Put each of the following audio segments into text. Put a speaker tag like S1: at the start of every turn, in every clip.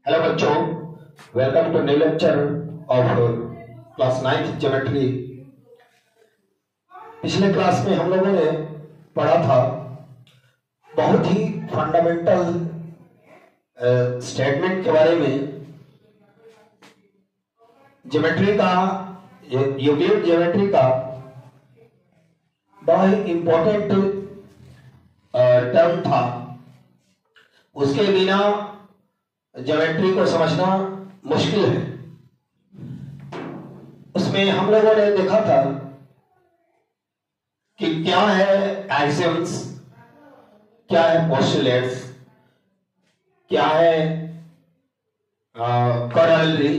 S1: Hello बच्चों, welcome to new lecture of class 9th geometry. पिछले class में हम लोगों ने पढ़ा था बहुत ही फंडामेंटल स्टेटमेंट के बारे में। ज्योमेट्री का यूक्लिड ज्योमेट्री का बड़ा ही इंपॉर्टेंट टर्म था। उसके बिना ज्योमेट्री को समझना मुश्किल है। उसमें हम लोगों ने देखा था कि क्या है एक्सियम्स, क्या है पोस्टुलेट्स, क्या है कॉरोलरी।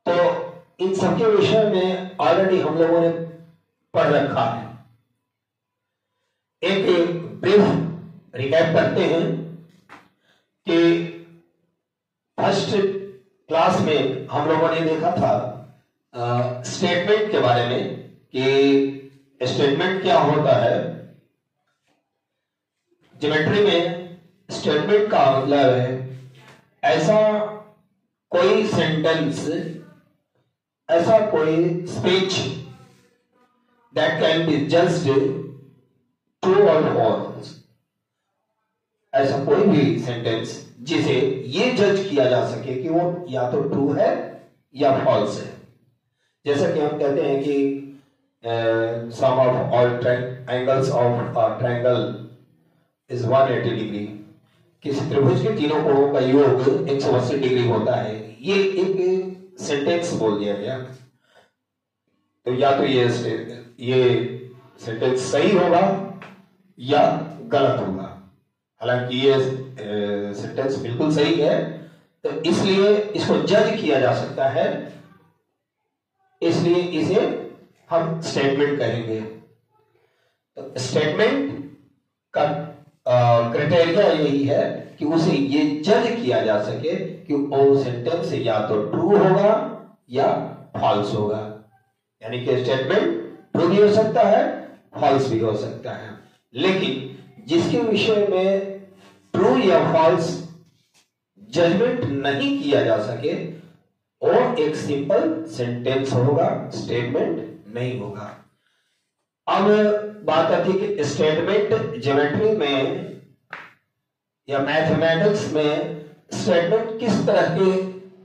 S1: तो इन सबके विषय में ऑलरेडी हम लोगों ने पढ़ रखा है। एक ब्रीफ रिकैप करते हैं कि फर्स्ट क्लास में हम लोगों ने देखा था स्टेटमेंट के बारे में कि स्टेटमेंट क्या होता है। ज्योमेट्री में स्टेटमेंट का मतलब है ऐसा कोई सेंटेंस, ऐसा कोई speech that can be judged true और फॉल्स। ऐसा कोई भी सेंटेंस जिसे ये जज किया जा सके कि वो या तो ट्रू है या फॉल्स है। जैसा कि हम कहते हैं कि sum of all angles of a triangle is 180 degree. किसी त्रिभुज के तीनों कोणों का योग 180 डिग्री होता है। ये एक सेंटेंस बोल दिया गया। तो या तो ये सेंटेंस सही होगा या गलत होगा। हालांकि ये सेंटेंस बिल्कुल सही है, तो इसलिए इसको जज किया जा सकता है, इसलिए इसे हम स्टेटमेंट कहेंगे। तो स्टेटमेंट का क्राइटेरिया यही है कि उसे ये जज किया जा सके कि वो सेंटेंस या तो ट्रू होगा या फॉल्स होगा। यानी कि स्टेटमेंट ट्रू भी हो सकता है, फॉल्स भी हो सकता है। लेकिन जिसके विषय में ट्रू या फॉल्स जजमेंट नहीं किया जा सके वो एक सिंपल सेंटेंस होगा, स्टेटमेंट नहीं होगा। अब बात आती है कि स्टेटमेंट ज्योमेट्री में या मैथमेटिक्स में स्टेटमेंट किस तरह के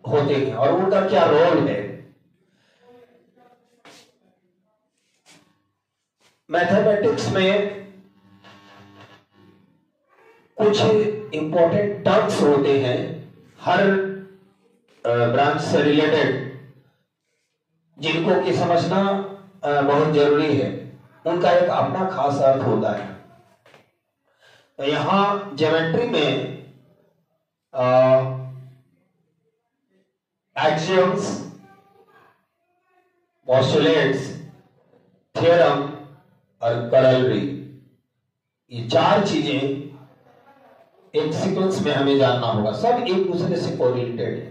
S1: होते हैं और उनका क्या रोल है। मैथमेटिक्स में कुछ इंपॉर्टेंट टर्म्स होते हैं हर ब्रांच से रिलेटेड, जिनको कि समझना बहुत जरूरी है। उनका एक अपना खास अर्थ होता है। तो यहां ज्योमेट्री में एक्सियम्स, पोस्टुलेट्स, थ्योरम और कॉरोलरी, ये चार चीजें एक सीक्वेंस में हमें जानना होगा। सब एक दूसरे से कोरिलेटेड है।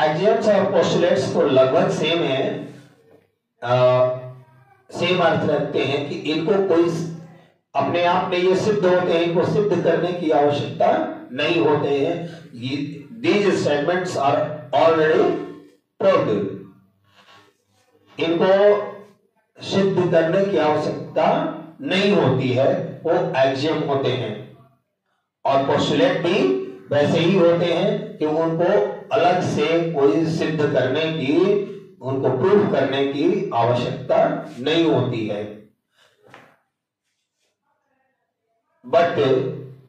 S1: एक्सियम्स और पोस्टुलेट्स तो लगभग सेम है, सेम अर्थ रखते हैं कि इनको कोई अपने आप में ये सिद्ध होते हैं, इनको सिद्ध करने की आवश्यकता नहीं होते हैं। These statements are already proved. इनको सिद्ध करने की आवश्यकता नहीं होती है, वो एक्सियम होते हैं। और पोस्टुलेट भी वैसे ही होते हैं कि उनको अलग से कोई सिद्ध करने की, उनको प्रूफ करने की आवश्यकता नहीं होती है। बट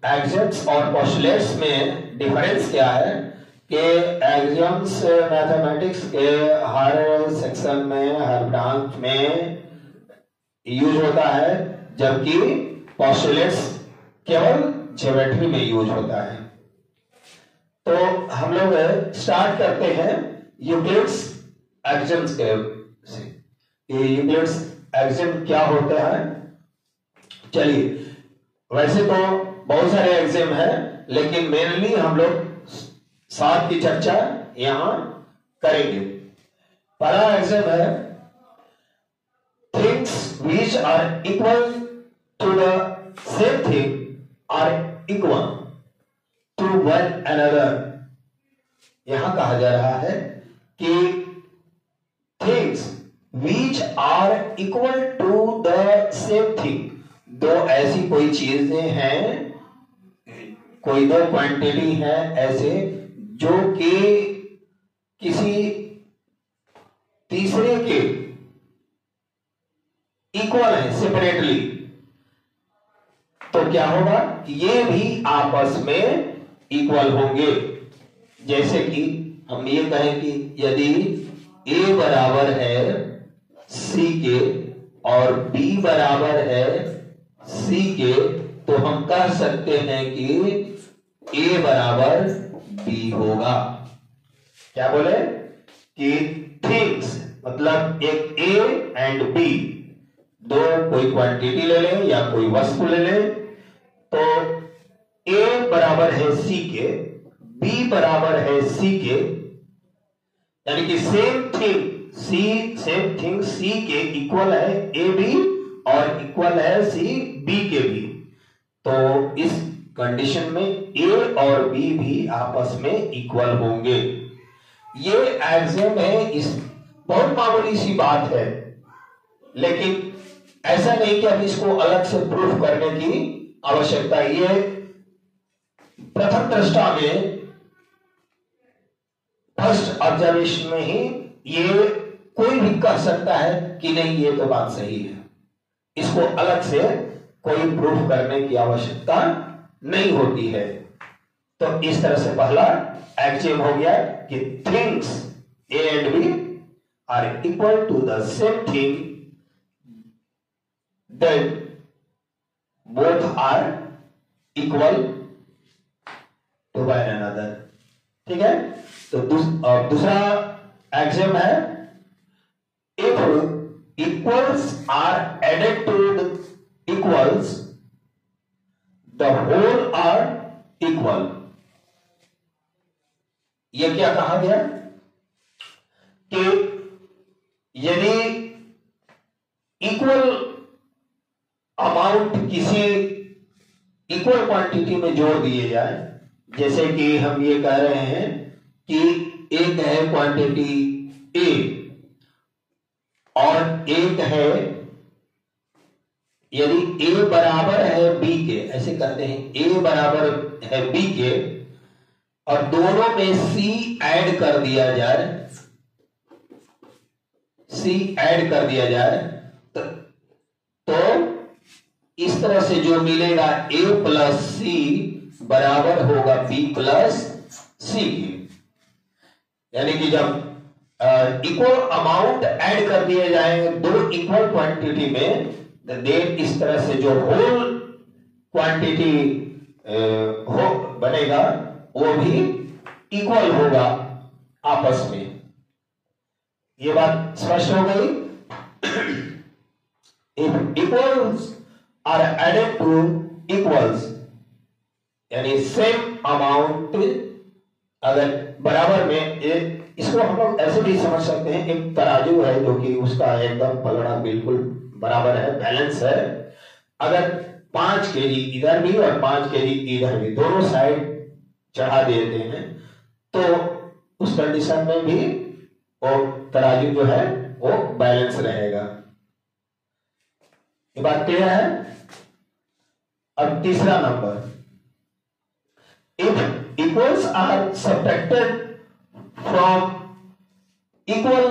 S1: एक्सियम्स और पोस्टुलेट्स में डिफरेंस क्या है कि एक्सियम्स मैथमेटिक्स के हर सेक्शन में, हर ब्रांच में यूज होता है, जबकि पोस्टुलेट्स केवल ज्योमेट्री में यूज होता है। तो हम लोग स्टार्ट करते हैं यूक्लिड्स एक्सियम्स के से। ये यूक्लिड्स एक्सियम क्या होता है। चलिए, वैसे तो बहुत सारे एक्सियम हैं, लेकिन मेनली हम लोग 7 की चर्चा यहां करेंगे। पहला एक्सियम है things which are equal to the same thing are equal to one another. यहां कहा जा रहा है कि things which are equal to the same thing, दो ऐसी कोई चीजें हैं, कोई दो क्वांटिटी है ऐसे जो कि किसी तीसरे के इक्वल है सेपरेटली, तो क्या होगा कि ये भी आपस में इक्वल होंगे। जैसे कि हम ये कहें कि यदि A बराबर है C के और B बराबर है C के, तो हम कह सकते हैं कि A बराबर B होगा। क्या बोले कि थिंग्स मतलब एक A एंड B, दो कोई क्वांटिटी ले लें या कोई वस्तु ले लें, तो A बराबर है C के, B बराबर है C के, यानी कि सेम थिंग C के इक्वल है A B और इक्वल है C B के भी। तो इस कंडीशन में A और B भी आपस में इक्वल होंगे। ये एक्सियम है, इस बहुत मामूली सी बात है, लेकिन ऐसा नहीं कि अब इसको अलग से प्रूफ करने की आवश्यकता। ये प्रथम दृष्टा में, फर्स्ट ऑब्जर्वेशन में ही ये कोई भी कह सकता है कि नहीं ये तो बात सही है, इसको अलग से कोई प्रूफ करने की आवश्यकता नहीं होती है। तो इस तरह से पहला एक्सियम हो गया कि things A and B are equal to the same thing, then both are equal to one another. ठीक है, तो दूसरा एक्सियम है if equals are added to the equals the whole are equal. यह क्या कहा गया कि यदि इक्वल अमाउंट किसी इक्वल क्वांटिटी में जोड़ दिए जाए, जैसे कि हम ये कह रहे हैं कि एक है क्वांटिटी A और एक है, यदि A बराबर है B के, ऐसे करते हैं A बराबर है B के और दोनों में C ऐड कर दिया जाए, C ऐड कर दिया जाए, तो इस तरह से जो मिलेगा A प्लस C बराबर होगा B प्लस C के। यानी कि जब इक्वल अमाउंट ऐड कर दिए जाएंगे दो इक्वल क्वांटिटी में, देन इस तरह से जो होल क्वांटिटी हो बनेगा वो भी इक्वल होगा आपस में। ये बात स्पष्ट हो गई। If equals are added to equals, यानी सेम अमाउंट अगर बराबर में, इसको हम लोग ऐसे भी समझ सकते हैं, एक तराजू है जो कि उसका एकदम पलड़ा बिल्कुल बराबर है, बैलेंस है। अगर 5 केजी इधर भी और 5 केजी इधर भी दोनों साइड चढ़ा देते हैं, तो उस कंडीशन में भी वो तराजू जो है वो बैलेंस रहेगा। ये बात क्लियर है। अब तीसरा number, if equals are subtracted from equal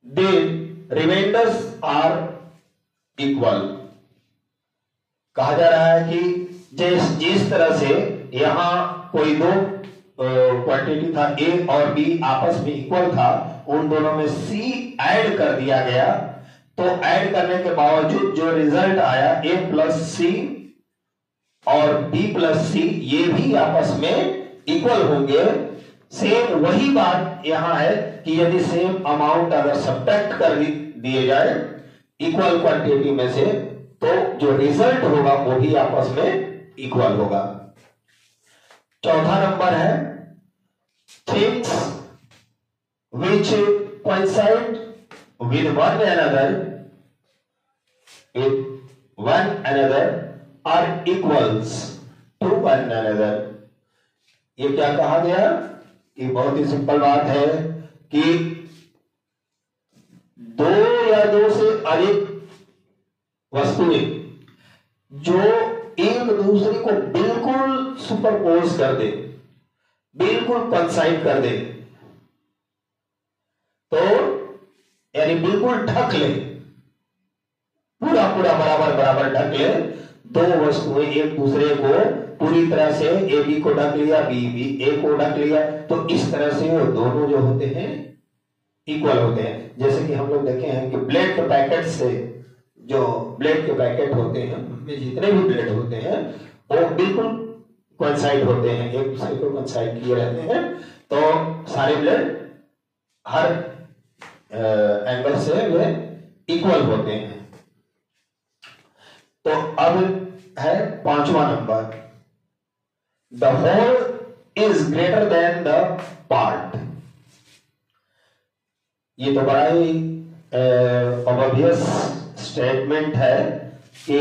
S1: then remainders are equal. कहा जा रहा है कि जिस तरह से यहां कोई दो क्वांटिटी था A और B आपस में इक्वल था, उन दोनों में C ऐड कर दिया गया, तो ऐड करने के बावजूद जो रिजल्ट आया A प्लस C और B प्लस C, ये भी आपस में इक्वल होंगे। सेम वही बात यहां है कि यदि सेम अमाउंट अगर सब्ट्रैक्ट कर दिए जाए इक्वल क्वांटिटी में से, तो जो रिजल्ट होगा वो भी आपस में इक्वल होगा। चौथा नंबर है things which coincide with one another are equals to one another. ये क्या कहा गया कि बहुत ही सिंपल बात है कि दो या दो से अधिक वस्तुएं जो एक दूसरे को बिल्कुल सुपरपोज कर दे, बिल्कुल कंसाइड कर दे, तो यानी बिल्कुल ढक ले, पूरा पूरा बराबर बराबर ढक ले। दो वस्तुएं एक दूसरे को पूरी तरह से, ए बी को ढक लिया, बी बी ए को ढक लिया, तो इस तरह से वो दोनों जो होते हैं इक्वल होते हैं। जैसे कि हम लोग देखे हैं कि ब्लेड के पैकेट से, जो ब्लेड के पैकेट होते हैं उनमें जितने भी ब्लेड होते हैं वो बिल्कुल कोइंसाइड होते हैं, एक दूसरे को कोइंसाइड किए रहते हैं, तो सारे ब्लेड हर एंगल से वे इक्वल होते हैं। तो अब है पांचवा number, the whole is greater than the part. ये तो बड़ा ही ऑब्वियस स्टेटमेंट है कि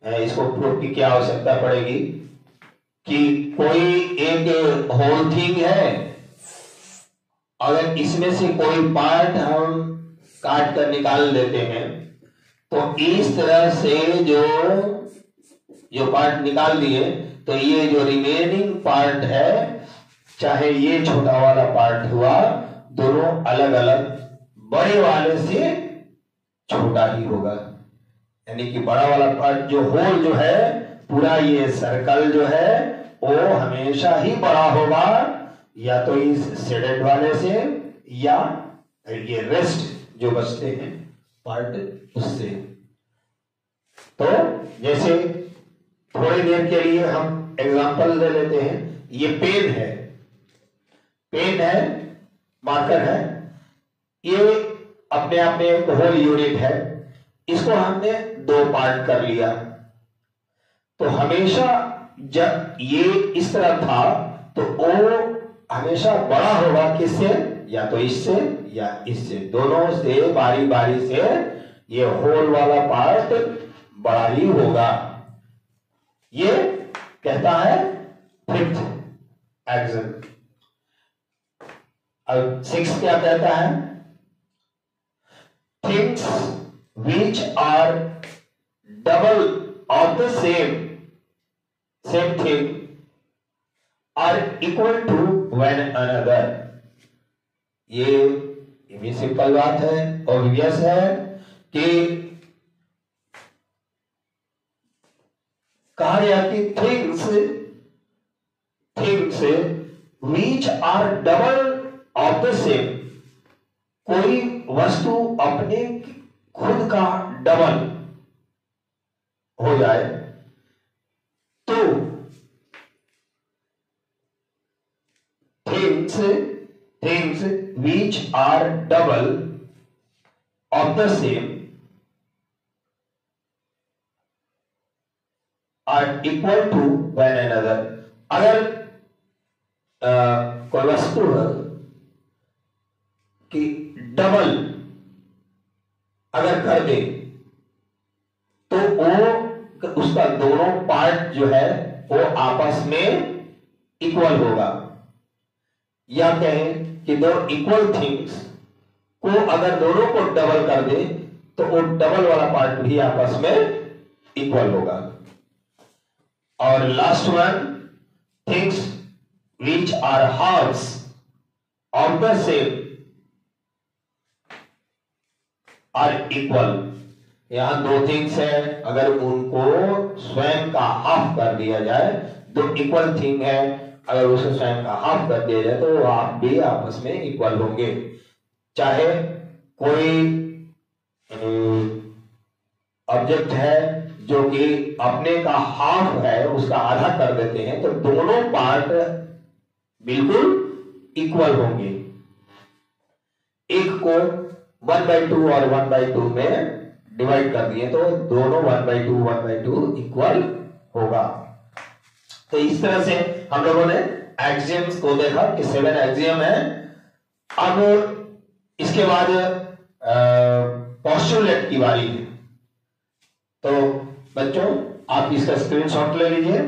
S1: इसको प्रूफ की क्या आवश्यकता पड़ेगी कि कोई एक होल थिंग है, अगर इसमें से कोई पार्ट हम काट कर निकाल देते हैं तो इस तरह से जो पार्ट निकाल दिए तो ये जो रिमेनिंग पार्ट है, चाहे ये छोटा वाला पार्ट हुआ, दोनों अलग अलग बड़े वाले से छोटा ही होगा। यानी कि बड़ा वाला पार्ट जो होल जो है, पूरा ये सर्कल जो है वो हमेशा ही बड़ा होगा, या तो इस शेडेड वाले से या ये रेस्ट जो बचते हैं पार्ट उससे। तो जैसे थोड़ी देर के लिए हम एग्जांपल ले लेते हैं, ये पेन है, पेन है, मार्कर है, ये अपने आप में एक होल यूनिट है, इसको हमने दो पार्ट कर लिया, तो हमेशा जब ये इस तरह था तो वो हमेशा बड़ा होगा किससे, या तो इससे या इससे, दोनों से बारी बारी से ये होल वाला पार्ट बड़ा ही होगा। ये कहता है फिफ्थ एक्शन। अब सिक्स क्या कहता है, things which are double of the same thing are equal to one another। ये भी सिंपल बात है, ऑब्वियस है कि कहा गया कि things which are double of the same, कोई वस्तु अपने खुद का डबल हो जाए तो things which are double of the same are equal to one another। अगर कोई वस्तु है कि डबल अगर कर दे तो वो उसका दोनों पार्ट जो है वो आपस में इक्वल होगा, या कहें कि दो इक्वल थिंग्स को अगर दोनों को डबल कर दे तो वो डबल वाला पार्ट भी आपस में इक्वल होगा। और last one, things which are halves of the same are equal। यहां दो थिंग्स है, अगर उनको स्वयं का हाफ कर दिया जाए, दो इक्वल थिंग है, अगर उसे स्वयं का हाफ कर दिया जाए तो वो हाफ भी आपस में इक्वल होंगे। चाहे कोई ऑब्जेक्ट है जो कि अपने का हाफ है, उसका आधा कर देते हैं तो दोनों पार्ट बिल्कुल इक्वल होंगे। एक को 1/2 और 1/2 में डिवाइड कर दिए तो दोनों 1/2 इक्वल होगा। तो इस तरह से हम लोगों ने एक्सियम्स को देखा कि 7 एक्सियम है। अब इसके बाद पोस्टुलेट की बारी है। तो बच्चों आप इसका स्क्रीनशॉट ले लीजिए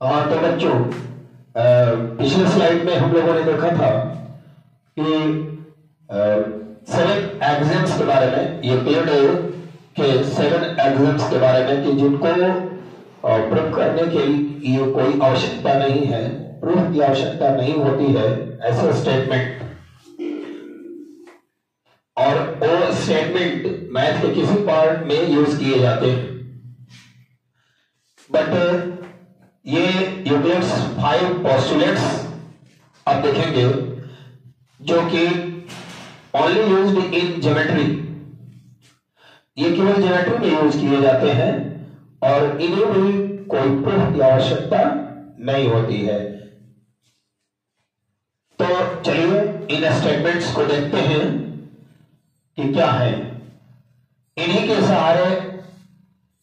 S1: हाँ तो बच्चों, पिछले स्लाइड में हम लोगों ने देखा था कि 7 एग्जाम्स के बारे में, ये पेड के 7 एग्जाम्स के बारे में कि जिनको प्रूफ करने के लिए कोई आवश्यकता नहीं है, प्रूफ की आवश्यकता नहीं होती है, ऐसे स्टेटमेंट। और वो स्टेटमेंट मैथ के किसी पार्ट में यूज किए जाते हैं, बट ये यूक्लिड्स 5 पोस्टुलेट्स आप देखेंगे जो कि ओनली यूज्ड इन ज्योमेट्री, ये केवल ज्योमेट्री में यूज किए जाते हैं और इन्हें भी कोई प्रूफ की आवश्यकता नहीं होती है। तो चलिए इन स्टेटमेंट्स को देखते हैं कि क्या है। इन्हीं के सहारे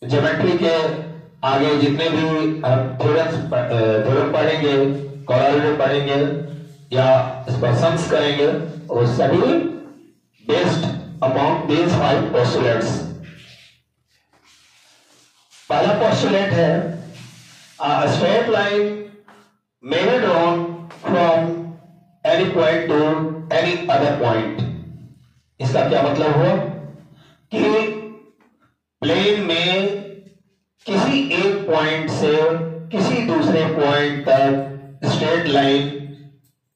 S1: ज्योमेट्री के आगे जितने भी थ्योरम पढ़ेंगे, कोरोलरी पढ़ेंगे या इस पर सम्स करेंगे, वो सभी बेस्ड अपॉन दीज 5 पोस्टुलेट्स। पहला पोस्टुलेट है a straight line may be drawn from any point to any other point। इसका क्या मतलब हुआ कि प्लेन में किसी एक पॉइंट से किसी दूसरे पॉइंट तक स्ट्रेट लाइन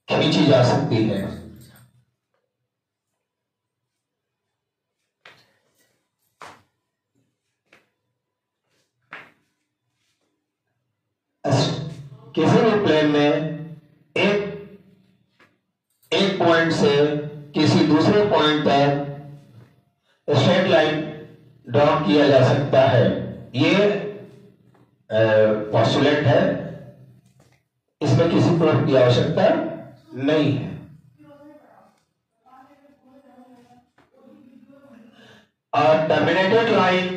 S1: खींची जा सकती है। किसी भी प्लेन में एक पॉइंट से किसी दूसरे पॉइंट तक स्ट्रेट लाइन ड्रॉ किया जा सकता है। ये पोस्टुलेट है, इसमें किसी प्रूफ की आवश्यकता नहीं है। A terminated line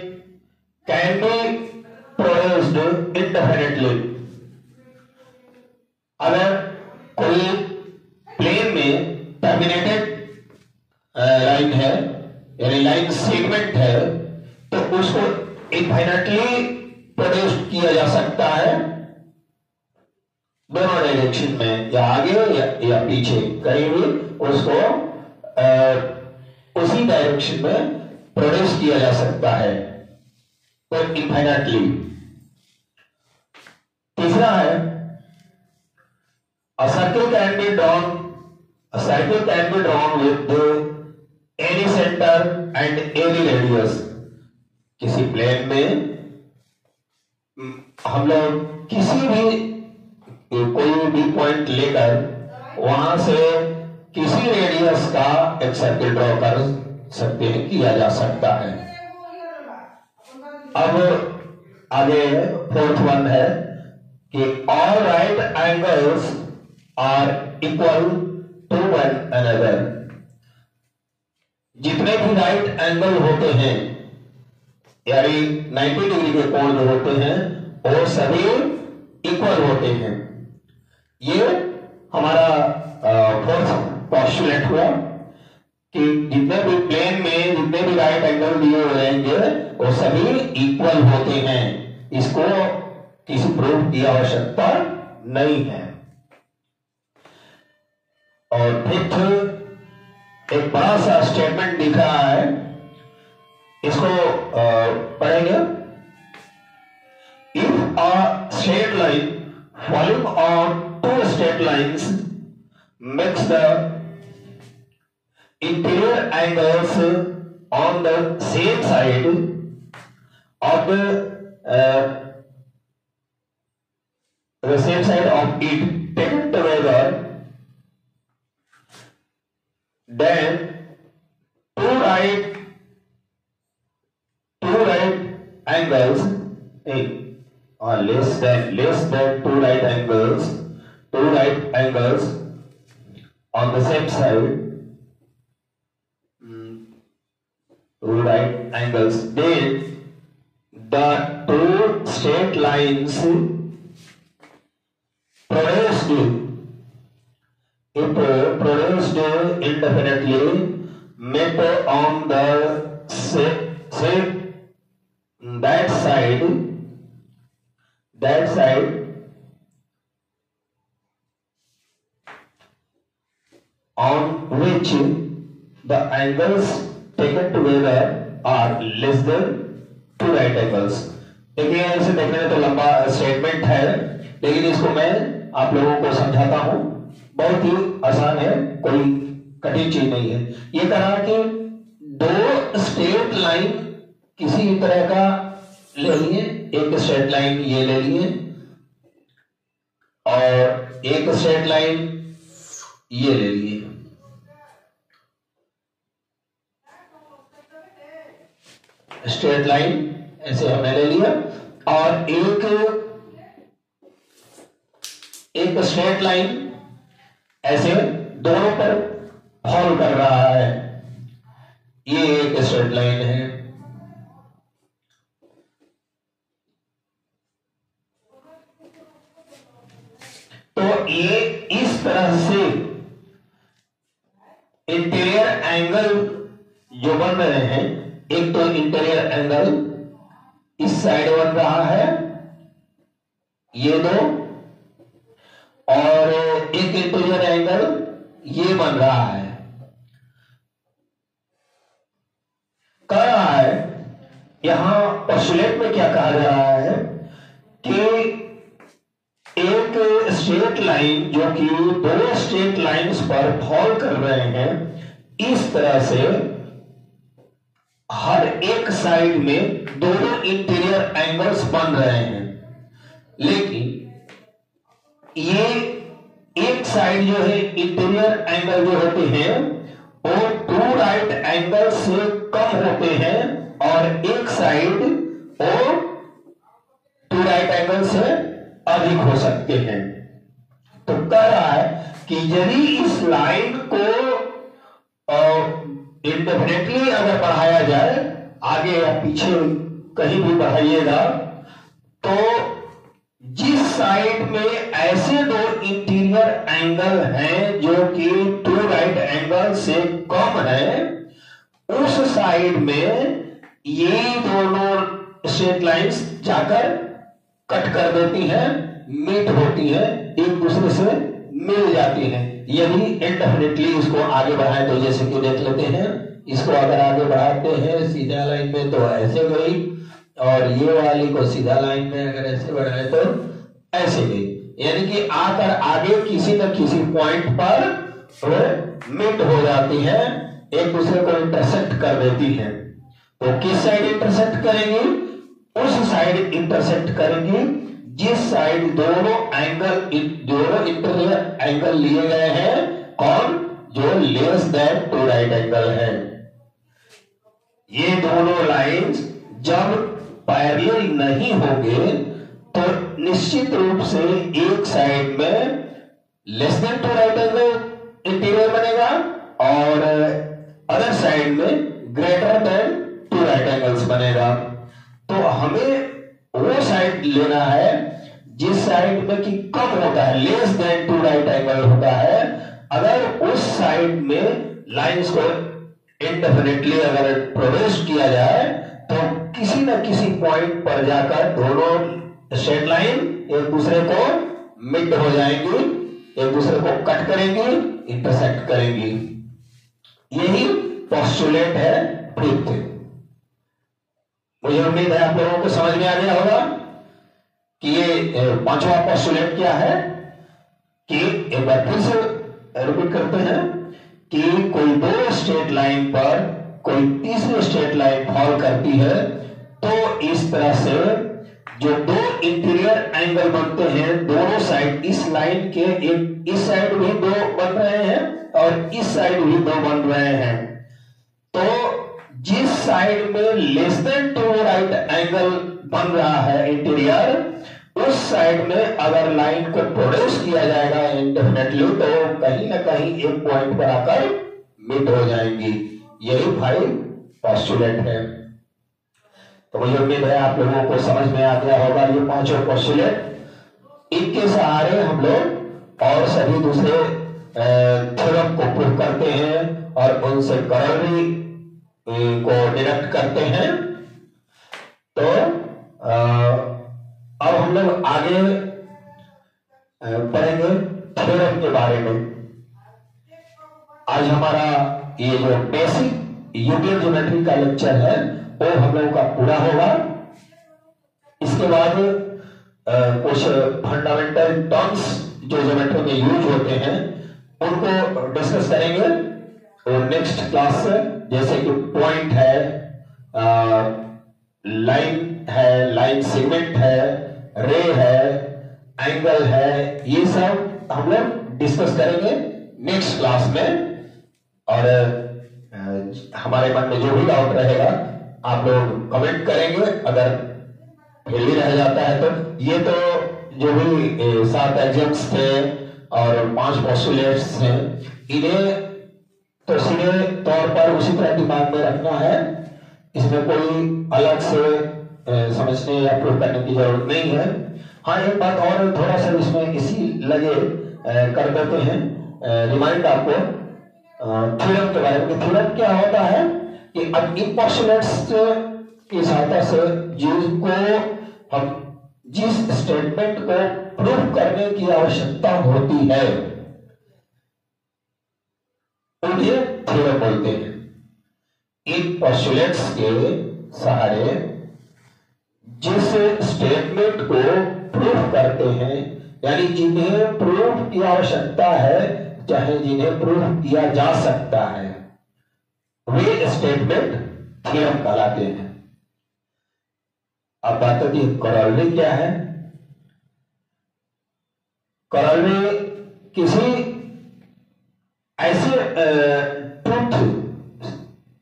S1: can be produced indefinitely। अगर कोई प्लेन में टर्मिनेटेड लाइन है यानी लाइन सेगमेंट है तो उसको इनफाइनाइटली प्रोड्यूस किया जा सकता है दोनों डायरेक्शन में, या आगे या पीछे, कहीं भी उसको उसी डायरेक्शन में प्रोड्यूस किया जा सकता है तो इनफाइनाइटली। तीसरा है a circle can be drawn with any center and any radius। किसी प्लेन में हम लोग किसी भी कोई भी पॉइंट लेकर वहां से किसी रेडियस का एक सर्किल ड्रॉ कर सकते हैं, किया जा सकता है। अब आगे 4th वन है कि all right angles are equal to one another। जितने भी राइट एंगल होते हैं यानी 90 डिग्री के कोण जो होते हैं वो सभी इक्वल होते हैं। ये हमारा 4th पोस्टुलेट हुआ कि जितने भी प्लेन में जितने भी राइट एंगल दिए हुए रहेंगे वो सभी इक्वल होते हैं, इसको किसी प्रूफ की आवश्यकता नहीं है। और 5th एक बड़ा सा स्टेटमेंट दिख रहा है, इसको पढ़ेंगे। If a straight line following on 2 straight lines makes the interior angles on the same side of the same side of it taken together, then two right angles or less than two right angles on the same side, two right angles, then the two straight lines produced indefinitely met on the that side which the angles taken together are less than two right angles। देखिए इसे देखने में तो लंबा statement है, लेकिन इसको मैं आप लोगों को समझाता हूं, बहुत ही आसान है, कोई कठिन चीज नहीं है। ये कहा कि दो स्ट्रेट लाइन किसी तरह का ले लिए, एक स्ट्रेट लाइन ये ले लिए और एक स्ट्रेट लाइन ये ले लिए। स्ट्रेट लाइन ऐसे हमने ले लिया और एक स्ट्रेट लाइन ऐसे दोनों पर फॉल कर रहा है, ये एक स्ट्रेट लाइन है। तो ये इस तरह से इंटीरियर एंगल जो बन रहे हैं, एक तो इंटीरियर एंगल इस साइड बन रहा है ये दो, और एक इंटीरियर एंगल ये बन रहा है। कह रहा है यहां पोस्टुलेट में क्या कहा जा रहा है कि एक स्ट्रेट लाइन जो कि दो स्ट्रेट लाइंस पर फॉल कर रहे हैं, इस तरह से हर एक साइड में दोनों इंटीरियर एंगल्स बन रहे हैं, लेकिन ये एक साइड जो है इंटीरियर एंगल जो होते हैं वो टू राइट एंगल से कम होते हैं और एक साइड वो टू राइट एंगल से अधिक हो सकते हैं। तो कह रहा है कि यदि इस लाइन को इंडेफिनेटली अगर बढ़ाया जाए, आगे या पीछे कहीं भी बढ़ाइएगा, तो जिस साइड में ऐसे दो इंटीरियर एंगल हैं जो कि टू राइट एंगल से कम है, उस साइड में ये दोनों स्ट्रेट लाइंस जाकर कट कर देती हैं, मीट होती हैं, एक दूसरे से मिल जाती हैं। यदि इंडेफिनेटली इसको आगे बढ़ाएं तो जैसे कि देख लेते हैं, इसको अगर आगे बढ़ाते हैं सीधा लाइन में तो ऐसे गई, और ये वाली को सीधा लाइन में अगर ऐसे बढ़ाए तो ऐसे गई, यानी कि आकर आगे किसी न किसी पॉइंट पर मीट हो जाती है, एक दूसरे को इंटरसेक्ट कर देती है। तो किस साइड इंटरसेक्ट करेंगी? उस साइड इंटरसेक्ट करेंगी जिस साइड दोनों इंटीरियर एंगल लिए गए हैं, कौन? जो less than two right angle है। ये दोनों लाइंस जब पैरेलल नहीं होंगे तो निश्चित रूप से एक साइड में less than two right angle interior बनेगा और अदर साइड में greater than two right angles बनेगा। तो हमें वो साइड लेना है जिस साइड में कि कम होता है, less than two right angle होता है। अगर उस साइड में लाइंस को इंडेफिनेटली अगर प्रोड्यूस किया जाए तो किसी न किसी पॉइंट पर जाकर दोनों स्ट्रेट लाइन एक दूसरे को मिड हो जाएंगी, एक दूसरे को कट करेंगी, इंटरसेक्ट करेंगी। यही पोस्टुलेट है फिफ्थ। मुझे उम्मीद है आप लोगों को समझ में आ गया होगा कि ये पांचवा पोस्टुलेट क्या है। कि एक बार फिर से रिपीट करते हैं कि कोई दो स्ट्रेट लाइन पर कोई तीसरी स्ट्रेट लाइन फॉल करती है, तो इस तरह से जो दो इंटीरियर एंगल बनते हैं दोनों साइड, इस लाइन के एक इस साइड भी दो बन रहे हैं और इस साइड भी दो बन रहे हैं। तो जिस साइड में less than two right angle बन रहा है इंटीरियर, उस साइड में अगर लाइन को प्रोड्यूस किया जाएगा इंडेफिनेटली तो कहीं ना कहीं एक पॉइंट पर आकर मीट हो जाएंगी। यही 5 पोस्टुलेट है। तो मुझे उम्मीद है आप लोगों को समझ में आ गया होगा ये पांचों पोस्टुलेट। इनके सहारे हम लोग और सभी दूसरे थ्योरम को प्रूव करते हैं और उनसे करोनरी को डिडक्ट करते हैं। तो अब हम लोग आगे पढ़ेंगे थ्योरम के बारे में। आज हमारा ये जो बेसिक यूक्लिड ज्योमेट्री का लेक्चर है वो हम लोगों का पूरा होगा। इसके बाद कुछ फंडामेंटल टर्म्स जो ज्योमेट्री में यूज होते हैं उनको डिस्कस करेंगे और नेक्स्ट क्लास से, जैसे कि पॉइंट है, लाइन है, लाइन सेगमेंट है, रे है, एंगल है, ये सब हम लोग डिस्कस करेंगे नेक्स्ट क्लास में। और हमारे मन में जो भी डाउट रहेगा आप लोग कमेंट करेंगे, अगर फिर भी रह जाता है तो। ये तो जो भी 7 एग्जाम्स थे और 5 पोस्टुलेट्स हैं, इन्हें तो सीधे तौर पर उसी तरह दिमाग में रखना है, इसमें कोई अलग से समझने या प्रूव करने की जरूरत नहीं है। हाँ, एक बात और थोड़ा सा इसमें इसी लगे कर देते हैं रिमाइंड आपको थ्योरम के बारे में। थ्योरम क्या होता है कि अब इन पोस्टुलेट्स की सहायता से जिसको हम जिस स्टेटमेंट को प्रूव करने की आवश्यकता होती है उन्हें थ्योरम बोलते हैं। इन पोस्टुलेट्स के सहारे जिस स्टेटमेंट को प्रूव करते हैं, यानी जिन्हें प्रूव की आवश्यकता है, चाहे जिन्हें प्रूव किया जा सकता है, वे स्टेटमेंट थ्योरम कहलाते हैं। अब बात होती है कॉरोलरी क्या है। कॉरोलरी किसी ऐसे ट्रुथ,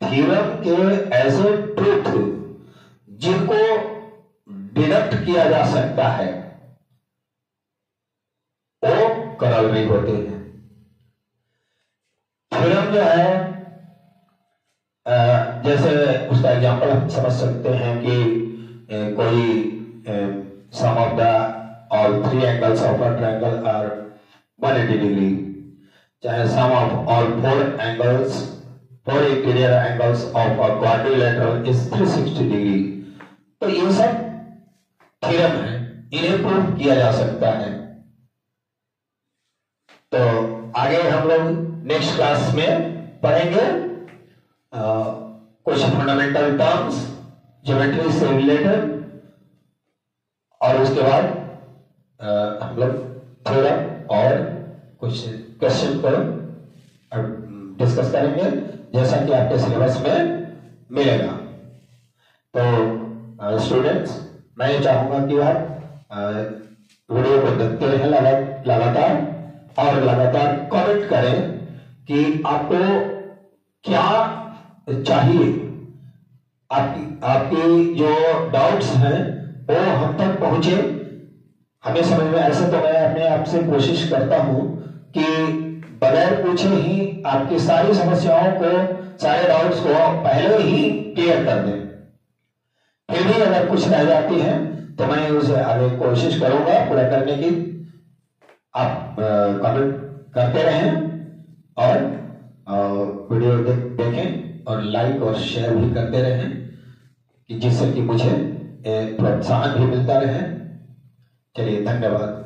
S1: थ्योरम के ऐसे ट्रुथ जिनको डिडक्ट किया जा सकता है, वो कॉरोलरी होते हैं। थ्योरम जो है जैसे उसका एग्जांपल हम समझ सकते हैं कि कोई sum of the all 3 angles of a triangle are 180 degree, चाहे sum of all 4 interior angles of a quadrilateral is 360 degree. तो ये सब थ्योरम है, इन्हें प्रूव किया जा सकता है। तो आगे हम लोग नेक्स्ट क्लास में पढ़ेंगे कुछ फंडामेंटल टर्म्स ज्योमेट्री से रिलेटेड, और उसके बाद हम लोग थ्योरम और कुछ क्वेश्चन को डिस्कस करेंगे जैसा कि आपके सिलेबस में मिलेगा। तो स्टूडेंट्स, मैं ये चाहूंगा कि आप वीडियो को देखते रहें लगातार और लगातार कमेंट करें कि आपको क्या चाहिए। आपकी जो डाउट्स हैं वो हम तक पहुंचे, हमें समझ में। ऐसे तो मैं अपने आप से कोशिश करता हूं कि बगैर पूछे ही आपकी सारी समस्याओं को, सारे डाउट्स को पहले ही क्लियर कर दें। फिर भी अगर कुछ रह जाती है तो मैं उसे आगे कोशिश करूंगा पूरा करने की। आप कमेंट करते रहें और वीडियो देखें और लाइक और शेयर भी करते रहें, कि जिससे कि मुझे प्रोत्साहन भी मिलता रहे। चलिए, धन्यवाद।